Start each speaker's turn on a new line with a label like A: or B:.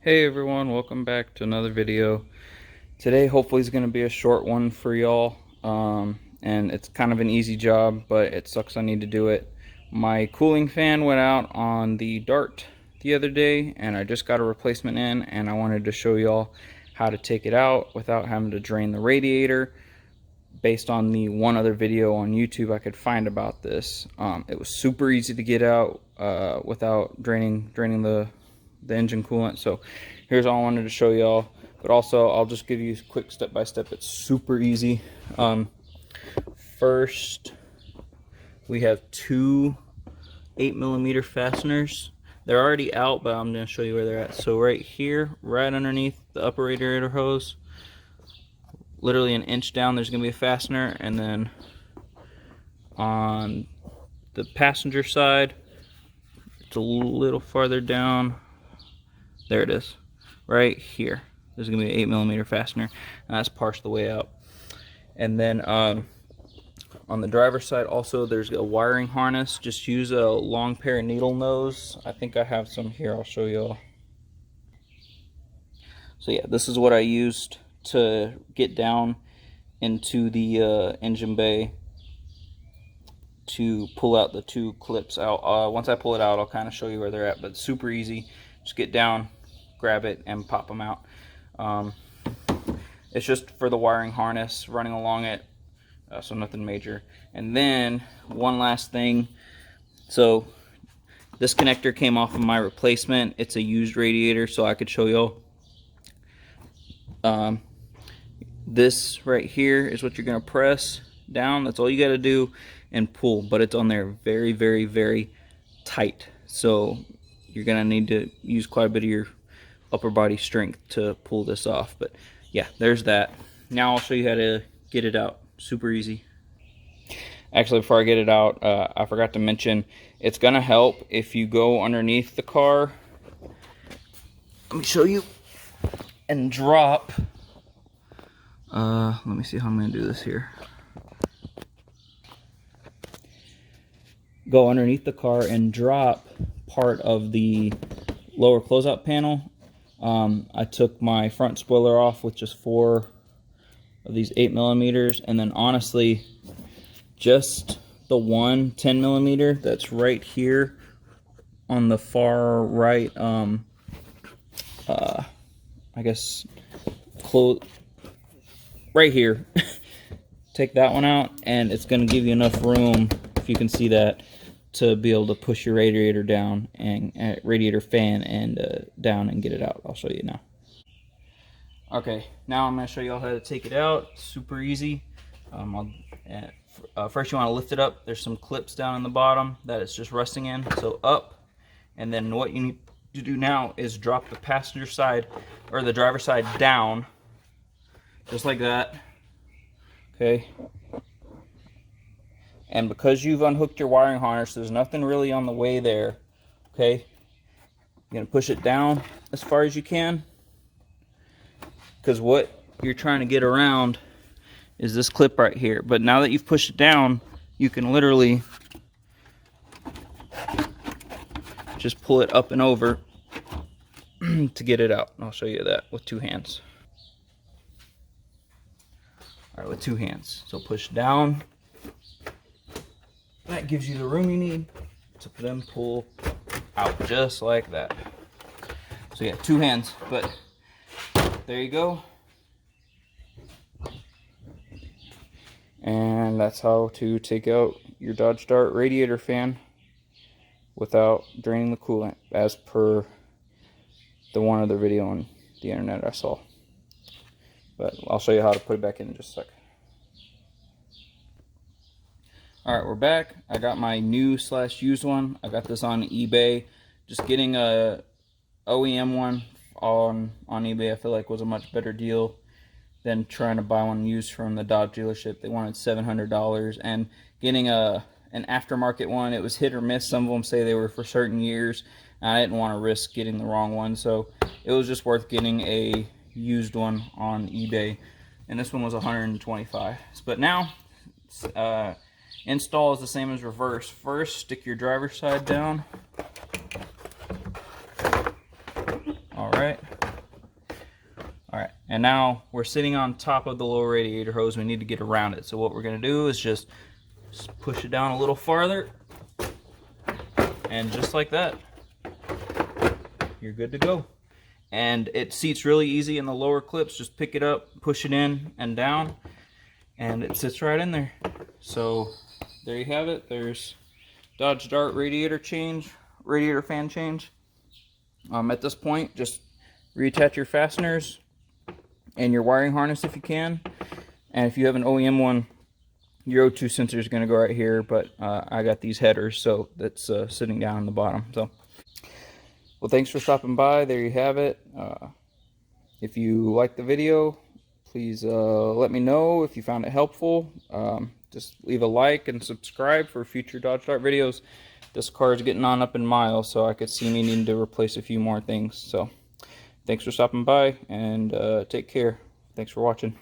A: Hey everyone, welcome back to another video. Today hopefully is going to be a short one for y'all, and it's kind of an easy job, but it sucks I need to do it. My cooling fan went out on the Dart the other day, and I just got a replacement in, and I wanted to show y'all how to take it out without having to drain the radiator. Based on the one other video on YouTube I could find about this, it was super easy to get out without draining the engine coolant. So here's all I wanted to show y'all, but also I'll just give you a quick step-by-step. It's super easy. First, we have two 8mm fasteners. They're already out, but I'm going to show you where they're at. So right here, right underneath the upper radiator hose, literally an inch down, there's going to be a fastener, and then on the passenger side, it's a little farther down. There it is, right here. There's gonna be an 8mm fastener, and that's partial the way out. And then on the driver's side also, there's a wiring harness. Just use a long pair of needle nose. I think I have some here, I'll show y'all. So yeah, this is what I used to get down into the engine bay to pull out the two clips out. Once I pull it out, I'll kind of show you where they're at, but it's super easy. Just get down, grab it, and pop them out. It's just for the wiring harness running along it, so nothing major. And then one last thing, so this connector came off of my replacement. It's a used radiator, so I could show y'all. This right here is what you're gonna press down. That's all you gotta do, and pull, but it's on there very, very, very tight. So you're gonna need to use quite a bit of your upper body strength to pull this off. But yeah, there's that. Now I'll show you how to get it out. Super easy. Actually, before I get it out, I forgot to mention, it's gonna help if you go underneath the car. Let me show you. And drop. Let me see how I'm gonna do this here. Go underneath the car and drop part of the lower closeout panel. I took my front spoiler off with just 4 of these 8mm, and then honestly, just the one 10mm that's right here on the far right, I guess, right here. Take that one out, and it's going to give you enough room, if you can see that, to be able to push your radiator down and radiator fan and down and get it out. I'll show you now. Okay, now I'm going to show you all how to take it out. Super easy. First you want to lift it up. There's some clips down in the bottom that it's just resting in. So up, and then what you need to do now is drop the passenger side or the driver's side down, just like that. Okay. And because you've unhooked your wiring harness, there's nothing really on the way there. Okay, you're gonna push it down as far as you can, because what you're trying to get around is this clip right here. But now that you've pushed it down, you can literally just pull it up and over to get it out. And I'll show you that with 2 hands. All right, with 2 hands. So push down. That gives you the room you need to then pull out just like that. So yeah, 2 hands, but there you go. And that's how to take out your Dodge Dart radiator fan without draining the coolant, as per the one other video on the internet I saw. But I'll show you how to put it back in just a sec. Alright, we're back. I got my new / used one. I got this on eBay. Just getting a OEM one on eBay I feel like was a much better deal than trying to buy one used from the Dodge dealership. They wanted $700, and getting an aftermarket one, it was hit or miss. Some of them say they were for certain years, and I didn't want to risk getting the wrong one, so it was just worth getting a used one on eBay, and this one was $125. But now install is the same as reverse. First, stick your driver's side down. All right. And now we're sitting on top of the lower radiator hose. We need to get around it. So what we're going to do is just push it down a little farther, and just like that, you're good to go. And it seats really easy in the lower clips. Just pick it up, push it in and down, and it sits right in there. So there you have it. There's Dodge Dart radiator fan change. At this point, just reattach your fasteners and your wiring harness if you can. And if you have an OEM one, your O2 sensor is going to go right here, but I got these headers, so that's sitting down on the bottom. So, well, thanks for stopping by. There you have it. If you liked the video, please let me know if you found it helpful. Just leave a like and subscribe for future Dodge Dart videos. This car is getting on up in miles, so I could see me needing to replace a few more things. So thanks for stopping by, and take care. Thanks for watching.